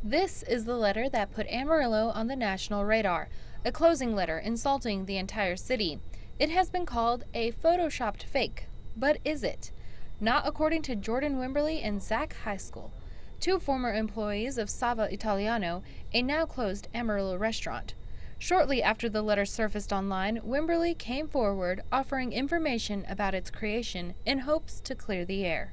This is the letter that put Amarillo on the national radar, a closing letter insulting the entire city. It has been called a photoshopped fake, but is it? Not according to Jordan Wimberly and Zach High School, two former employees of Sava Italiano, a now-closed Amarillo restaurant. Shortly after the letter surfaced online, Wimberly came forward offering information about its creation in hopes to clear the air.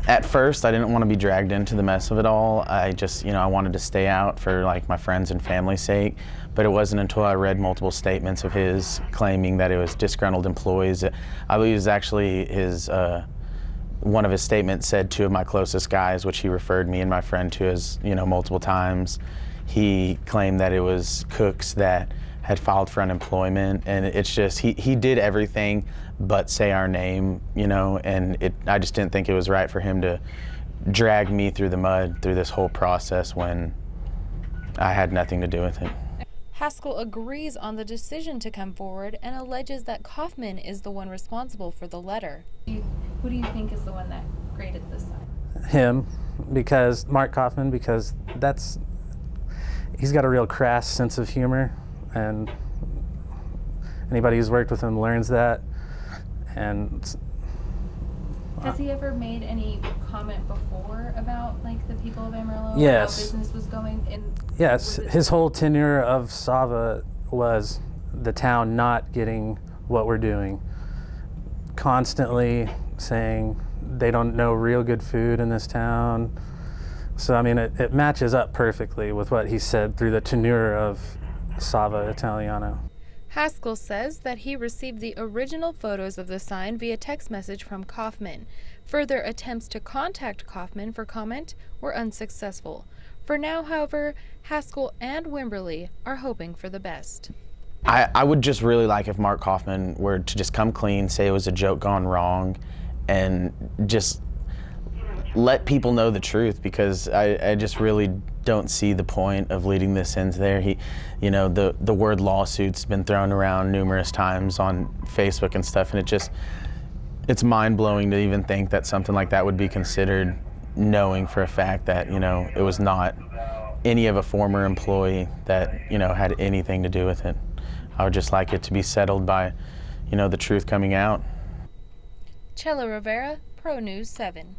At first, I didn't want to be dragged into the mess of it all. I just, I wanted to stay out for like my friends and family's sake. But it wasn't until I read multiple statements of his claiming that it was disgruntled employees. I believe it was actually his, one of his statements said two of my closest guys, which he referred me and my friend to as, multiple times. He claimed that it was cooks that had filed for unemployment, and it's just, he did everything but say our name, and I just didn't think it was right for him to drag me through the mud through this whole process when I had nothing to do with it. Haskell agrees on the decision to come forward and alleges that Kaufman is the one responsible for the letter. Who do you think is the one that created this sign? Him, because Mark Kaufman, because he's got a real crass sense of humor, and anybody who's worked with him learns that. And has he ever made any comment before about the people of Amarillo? Yes. How business was going? Yes, his whole tenure of Sava was the town not getting what we're doing. Constantly saying they don't know real good food in this town. So I mean, it matches up perfectly with what he said through the tenure of Sava Italiano. Haskell says that he received the original photos of the sign via text message from Kaufman. Further attempts to contact Kaufman for comment were unsuccessful. For now, however, Haskell and Wimberly are hoping for the best. I would just really like if Mark Kaufman were to just come clean, say it was a joke gone wrong, and just let people know the truth, because I just really don't see the point of leading this into there. The word lawsuit's been thrown around numerous times on Facebook and stuff, and it's mind-blowing to even think that something like that would be considered, knowing for a fact that, it was not any of a former employee that, had anything to do with it. I would just like it to be settled by, the truth coming out. Chela Rivera, Pro News 7.